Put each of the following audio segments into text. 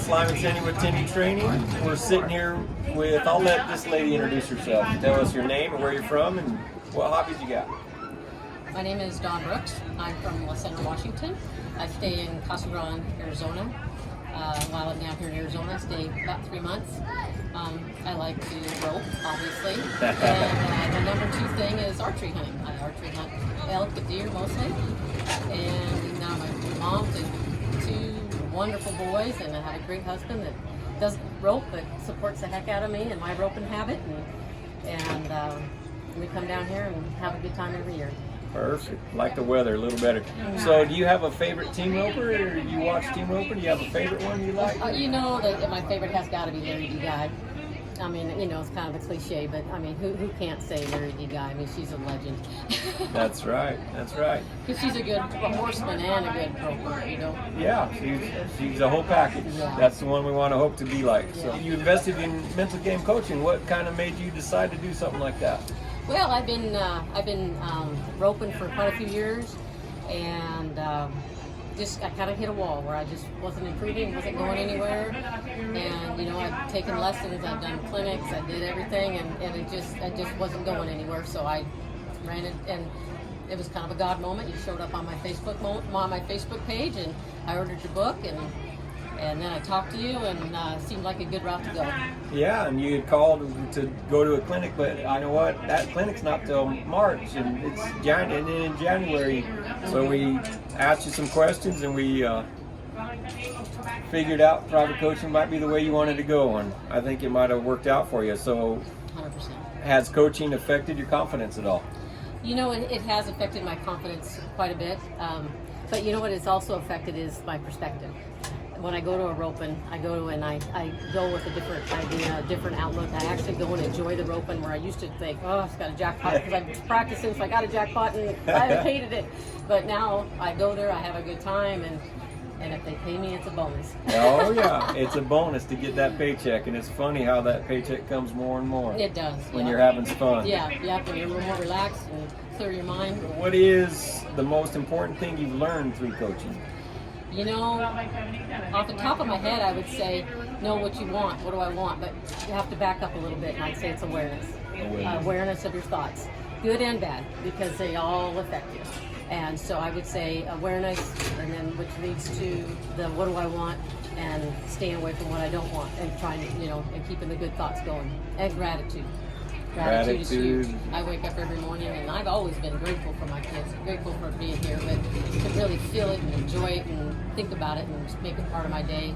Slime and Tenney with Tenney Training. We're sitting here with, I'll let this lady introduce herself. Tell us your name and where you're from and what hobbies you got. My name is Dawn Brooks. I'm from La Center, Washington. I stay in Casa Grande, Arizona. While I'm down here in Arizona, I stay about 3 months. I like to rope, obviously. And the number 2 thing is archery hunting. I archery hunt elk and deer mostly. And now my mom and 2 wonderful boys, and I have a great husband that doesn't rope but supports the heck out of me and my roping habit. And we come down here and have a good time every year. Perfect. Like the weather a little better. So do you have a favorite team roper, or you watch team roper? Do you have a favorite one you like? You know that my favorite has got to be Larry D. Guy. I mean, you know, it's kind of a cliche, but I mean, who can't say Larry D. Guy? I mean, she's a legend. That's right. That's right. Because she's a horseman and a good roper, you know. Yeah, she's a whole package. Yeah. That's the one we want to hope to be like. Yeah. So you invested in mental game coaching. What kind of made you decide to do something like that? Well, I've been roping for quite a few years, and I kind of hit a wall where I just wasn't improving, wasn't going anywhere. And you know, I've taken lessons, I've done clinics, I did everything, and it just wasn't going anywhere. So I ran it, and it was kind of a God moment. You showed up on my Facebook page, and I ordered your book, and then I talked to you, and it seemed like a good route to go. Yeah, and you had called to go to a clinic, but I know what, that clinic's not till March, and it's in January. So we asked you some questions, and we figured out private coaching might be the way you wanted to go, and I think it might have worked out for you. So 100%. Has coaching affected your confidence at all? You know, it has affected my confidence quite a bit, but you know what it's also affected is my perspective. When I go to a roping, I go with a different idea, a different outlook. I actually go and enjoy the roping, where I used to think, oh, I've got a jackpot, because I've been practicing, so I got a jackpot, and I hated it. But now I go there, I have a good time, and if they pay me, it's a bonus. Oh yeah, it's a bonus to get that paycheck, and it's funny how that paycheck comes more and more. It does. When you're having fun. Yeah, when you're a little more relaxed and clear your mind. What is the most important thing you've learned through coaching? You know, off the top of my head, I would say, know what you want. What do I want? But you have to back up a little bit, and I'd say it's awareness. Awareness of your thoughts, good and bad, because they all affect you. And so I would say awareness, and then which leads to the what do I want, and staying away from what I don't want, and trying to, and keeping the good thoughts going. And gratitude. Gratitude is huge. I wake up every morning, and I've always been grateful for my kids, grateful for being here, but to really feel it and enjoy it and think about it and just make it part of my day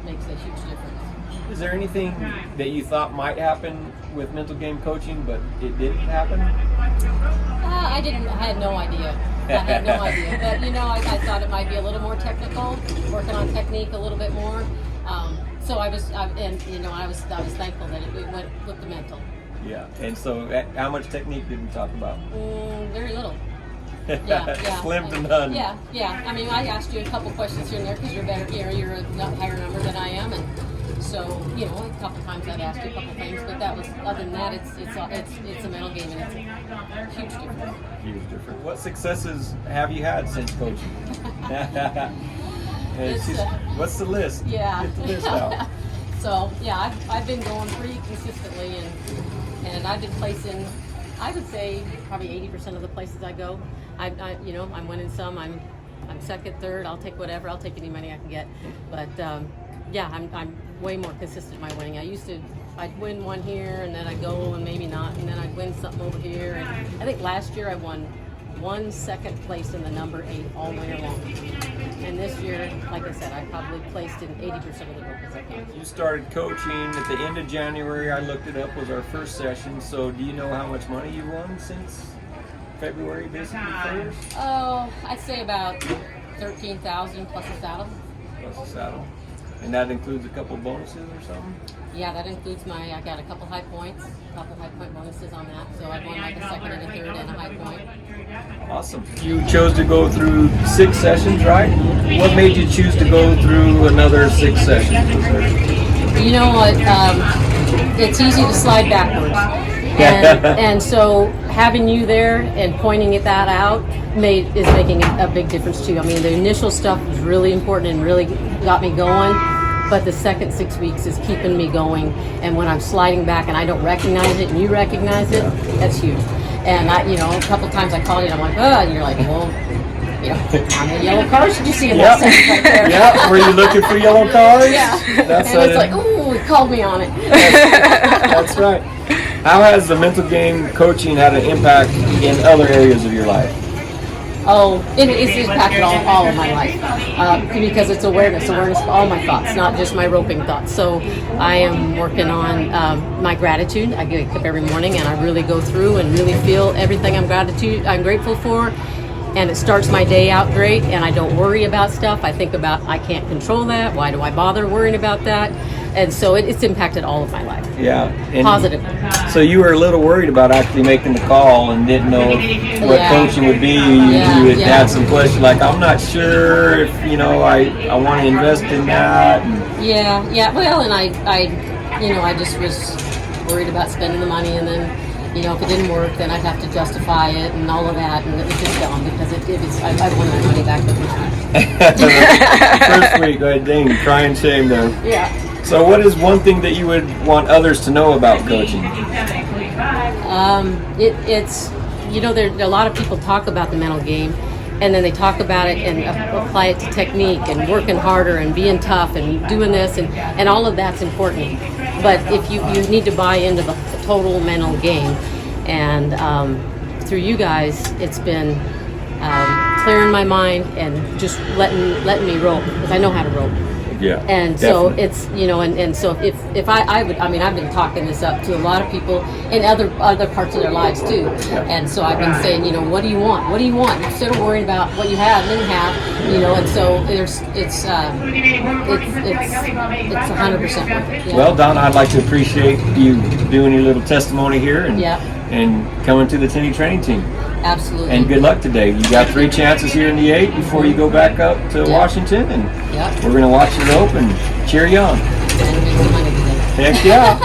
makes a huge difference. Is there anything that you thought might happen with mental game coaching, but it didn't happen? I had no idea. But I thought it might be a little more technical, working on technique a little bit more. So I was thankful that it went with the mental. Yeah, and so how much technique did we talk about? Very little. Yeah. Slim to none. Yeah. I mean, I asked you a couple questions here and there because you're better. You're a higher number than I am, and so a couple times I'd asked you a couple things. But that was other than that, it's a mental game, and it's a huge difference. Huge difference. What successes have you had since coaching? What's the list? Yeah. Get the list out. So I've been going pretty consistently, and I've been placing, I would say probably 80% of the places I go. I'm winning some. I'm second, third. I'll take whatever. I'll take any money I can get. But I'm way more consistent in my winning. I'd win one here, and then I'd go and maybe not, and then I'd win something over here. And I think last year I won 1 second place in the number 8 all winter long. And this year, like I said, I probably placed in 80% of the ropes I can. You started coaching at the end of January. I looked it up, was our first session. So do you know how much money you won since February, basically? Oh, I'd say about $13,000 plus a saddle. Plus a saddle. And that includes a couple bonuses or something? Yeah, that includes I got a couple high point bonuses on that. So I won like a second and a third and a high point. Awesome. You chose to go through 6 sessions, right? What made you choose to go through another 6 sessions? You know what? It's easy to slide backwards. And so having you there and pointing that out is making a big difference too. I mean, the initial stuff was really important and really got me going. but the second 6 weeks is keeping me going. And when I'm sliding back and I don't recognize it and you recognize it, that's huge. And I, you know, a couple times I called you and I'm like, oh, and you're like, well, you know, how many yellow cars did you see in that sentence right there? Yeah, were you looking for yellow cars? Yeah. That's and it's like, ooh, it called me on it. That's right. How has the mental game coaching had an impact in other areas of your life? Oh, it's impacted all of my life because it's awareness of all my thoughts, not just my roping thoughts. So I am working on my gratitude. I get up every morning and I really go through and really feel everything I'm grateful for. And it starts my day out great, and I don't worry about stuff. I think about, I can't control that. Why do I bother worrying about that? And so it's impacted all of my life. Yeah. And positively. So you were a little worried about actually making the call and didn't know what coaching would be. You had some questions like, I'm not sure if, you know, I want to invest in that. Yeah. Well, and I just was worried about spending the money, and then, you know, if it didn't work, then I'd have to justify it and all of that, and it was just dumb because I wanted my money back the first week. Dang, crying shame there. Yeah. So what is one thing that you would want others to know about coaching? It's, you know, there a lot of people talk about the mental game, and then they talk about it and apply it to technique and working harder and being tough and doing this, and all of that's important. But if you need to buy into the total mental game, and through you guys, it's been clearing my mind and just letting me rope, because I know how to rope. Yeah. And definitely. so it's, you know, and so if I would, I mean, I've been talking this up to a lot of people in other parts of their lives too. Yeah. And so I've been saying, you know, what do you want? What do you want? Instead of worrying about what you have and didn't have, you know. And so it's 100% worth it. Yeah. Well, Donna, I'd like to appreciate you doing your little testimony here and coming to the Tenney training team. Absolutely. And good luck today. You got 3 chances here in the 8 before you go back up to Washington, and we're going to watch you rope and cheer you on. And make some money today. Heck yeah.